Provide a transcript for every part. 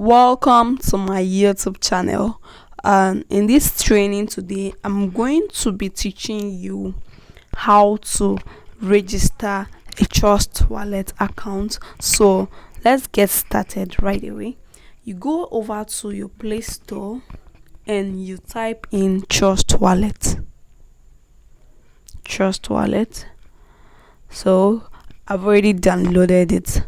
Welcome to my YouTube channel. And in this training today, I'm going to be teaching you how to register a Trust Wallet account. So let's get started right away. You go over to your Play Store and you type in Trust Wallet. So I've already downloaded it.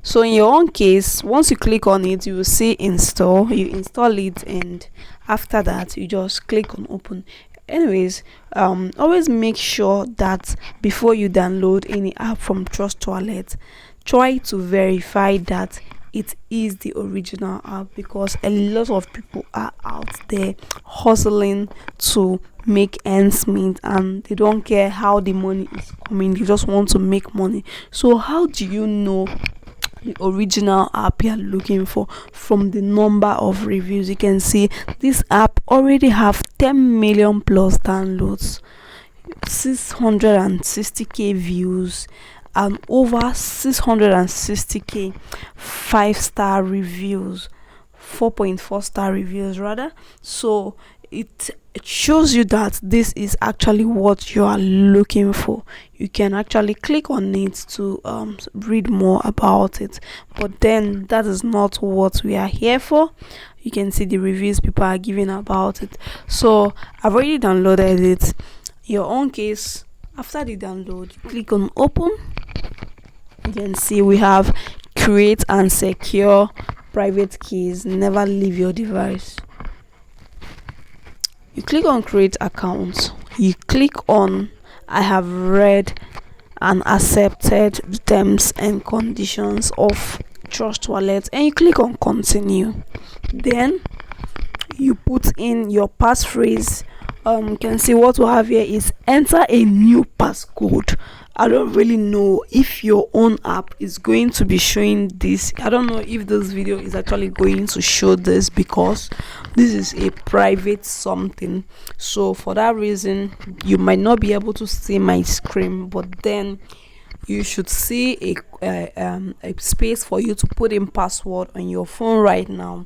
So in your own case, once you click on it, you will see install. You install it, and after that you just click on open. Anyways, always make sure that before you download any app from Trust Wallet, try to verify that it is the original app, because a lot of people are out there hustling to make ends meet and they don't care how the money is coming, they just want to make money. So how do you know the original app you're looking for? From the number of reviews, you can see this app already have 10 million plus downloads, 660k views, and over 660k 5-star reviews, 4.4 star reviews rather. So it shows you that this is actually what you are looking for. You can actually click on it to read more about it, but then that is not what we are here for. You can see the reviews people are giving about it. So I've already downloaded it. In your own case, after the download, you click on open. You can see we have create and secure private keys, never leave your device. You click on create account. You click on I have read and accepted the terms and conditions of Trust Wallet, and you click on continue. Then you put in your passphrase. You can see what we have here is enter a new passcode. I don't really know if your own app is going to be showing this. I don't know if this video is actually going to show this, because this is a private something. So for that reason, you might not be able to see my screen, but then you should see a space for you to put in password on your phone right now.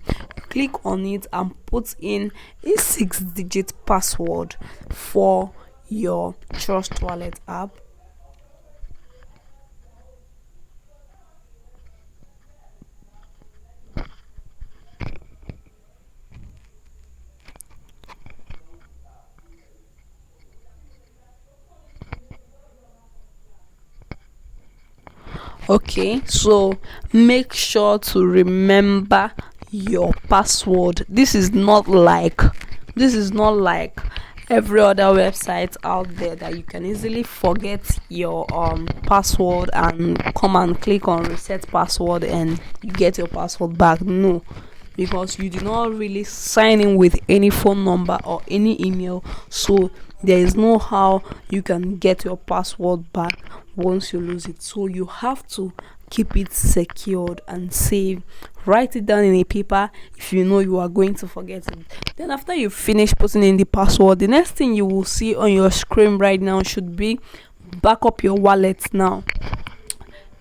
Click on it and put in a 6-digit password for your Trust Wallet app. Okay, so make sure to remember your password. This is not like every other website out there that you can easily forget your password and come and click on reset password and you get your password back. No, because you do not really sign in with any phone number or any email, so there is no how you can get your password back once you lose it. So you have to keep it secured and safe. Write it down in a paper if you know you are going to forget it. Then after you finish putting in the password, the next thing you will see on your screen right now should be back up your wallet. Now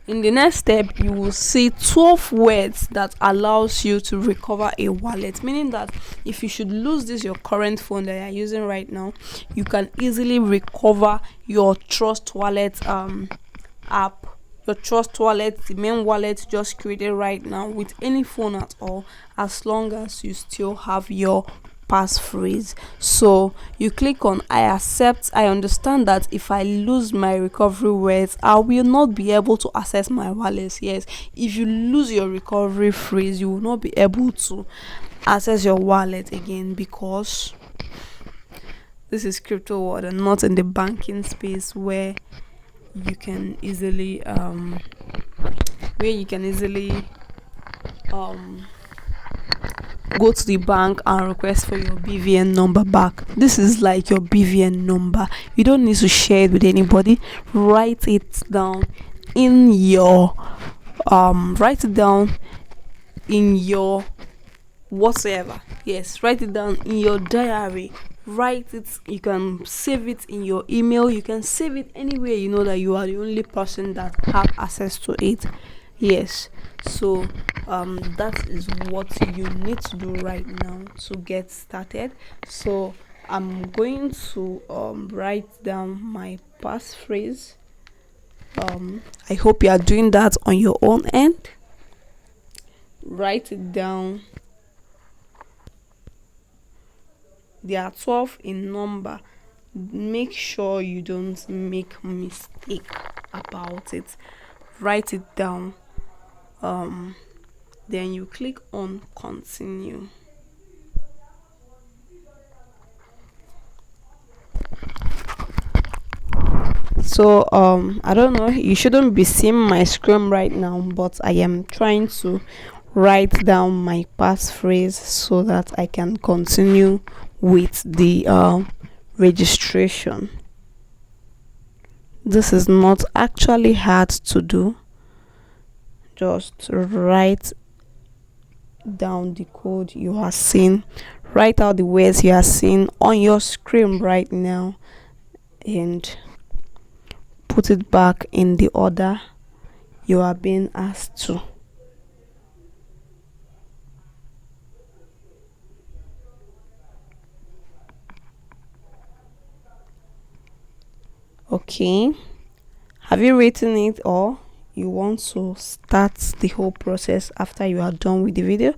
in the next step, you will see 12 words that allows you to recover a wallet, meaning that if you should lose your current phone that you're using right now, you can easily recover your Trust Wallet app, your Trust Wallet, the main wallet just created right now, with any phone at all, as long as you still have your passphrase. So you click on I accept. I understand that if I lose my recovery words, I will not be able to access my wallet. Yes, if you lose your recovery phrase, you will not be able to access your wallet again, because this is crypto world and not in the banking space where you can easily go to the bank and request for your BVN number back. This is like your BVN number. You don't need to share it with anybody. Write it down in your whatever. Yes, write it down in your diary. Write it. You can save it in your email. You can save it anywhere you know that you are the only person that have access to it. Yes, so That is what you need to do right now to get started. So I'm going to write down my passphrase. I hope you are doing that on your own end. Write it down. There are 12 in number. Make sure you don't make mistake about it. Write it down. Then you click on continue. So I don't know, you shouldn't be seeing my screen right now, but I am trying to write down my passphrase so that I can continue with the registration. This is not actually hard to do. Just write down the code you are seeing, write out the words you are seeing on your screen right now, and put it back in the order you are being asked to. Okay, have you written it, or you want to start the whole process after you are done with the video?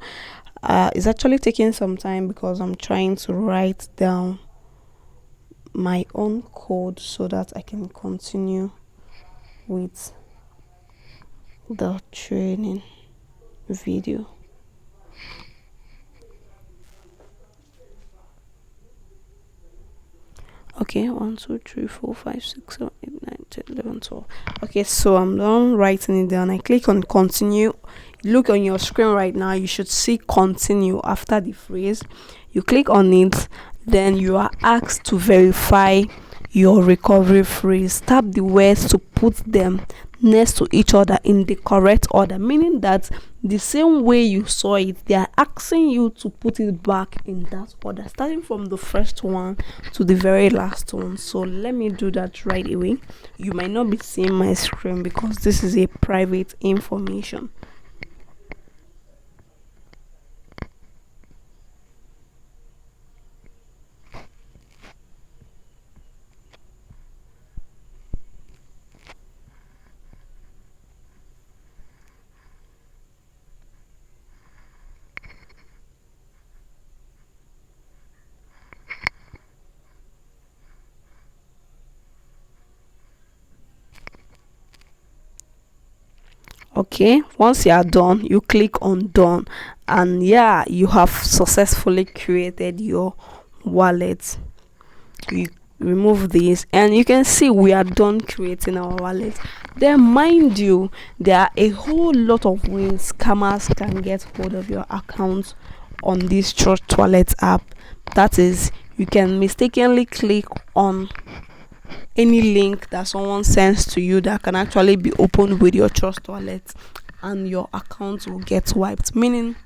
It's actually taking some time because I'm trying to write down my own code so that I can continue with the training video. Okay, 1 2 3 4 5 6 7 8 9 10 11 12. Okay, so I'm done writing it down. I click on continue. Look on your screen right now, you should see continue after the phrase. You click on it, then you are asked to verify your recovery phrase. Tap the words to put them next to each other in the correct order, meaning that the same way you saw it, they are asking you to put it back in that order, starting from the first one to the very last one. So let me do that right away. You might not be seeing my screen because this is a private information. Okay, once you are done, you click on done, and yeah, you have successfully created your wallet. You remove this and you can see we are done creating our wallet. Then mind you, there are a whole lot of ways scammers can get hold of your account on this Trust Wallet app. That is, you can mistakenly click on any link that someone sends to you that can actually be opened with your Trust Wallet, and your account will get wiped. Meaning,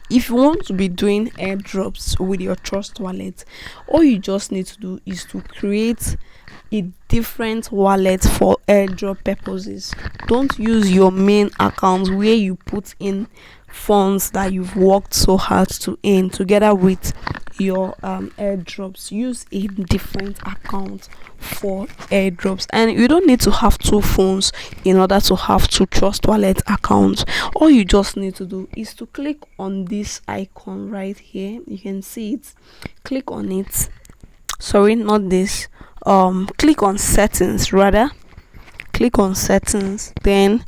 if you want to be doing airdrops with your Trust Wallet, all you just need to do is to create a different wallet for airdrop purposes. Don't use your main account where you put in funds that you've worked so hard to earn together with your airdrops. Use a different account for airdrops, and you don't need to have two phones in order to have two Trust Wallet accounts. All you just need to do is to click on this icon right here. You can see it. Click on it. Sorry, not this. Click on settings. Rather, click on settings. Then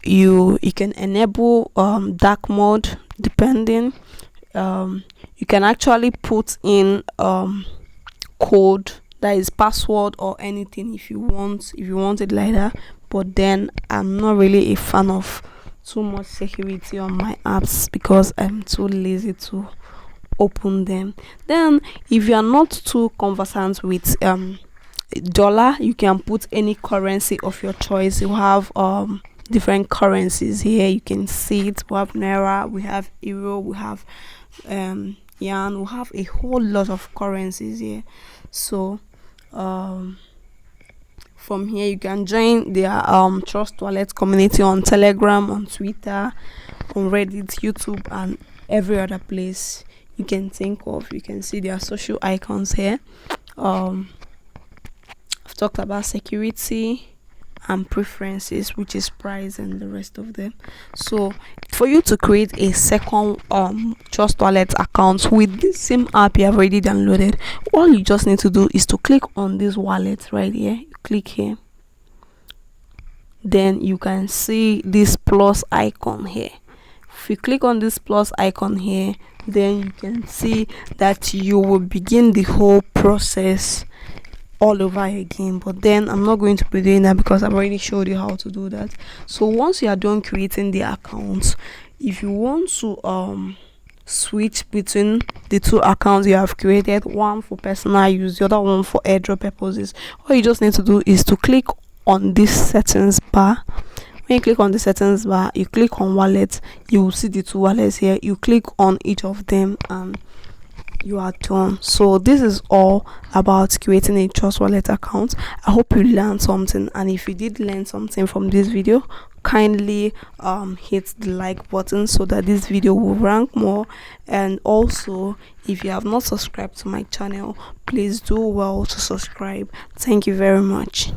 you can enable dark mode, depending. You can actually put in code, that is password or anything, if you want it like that. But then I'm not really a fan of too much security on my apps because I'm too lazy to open them. Then if you are not too conversant with dollar, you can put any currency of your choice. You have different currencies here. You can see it. We have naira, we have euro, we have yen, we have a whole lot of currencies here. So From here you can join their Trust Wallet community on Telegram, on Twitter, on Reddit, YouTube, and every other place you can think of. You can see their social icons here. I've talked about security and preferences, which is price and the rest of them. So for you to create a second Trust Wallet account with the same app you have already downloaded, all you just need to do is to click on this wallet right here. You click here, then you can see this plus icon here. If you click on this plus icon here, then you can see that you will begin the whole process all over again. But then I'm not going to be doing that because I've already showed you how to do that. So once you are done creating the accounts, if you want to switch between the two accounts you have created, one for personal use, the other one for airdrop purposes, all you just need to do is to click on this settings bar. When you click on the settings bar, you click on wallet, you will see the two wallets here. You click on each of them and you are done. So this is all about creating a Trust Wallet account. I hope you learned something, and if you did learn something from this video, kindly hit the like button so that this video will rank more. And also, if you have not subscribed to my channel, please do well to subscribe. Thank you very much.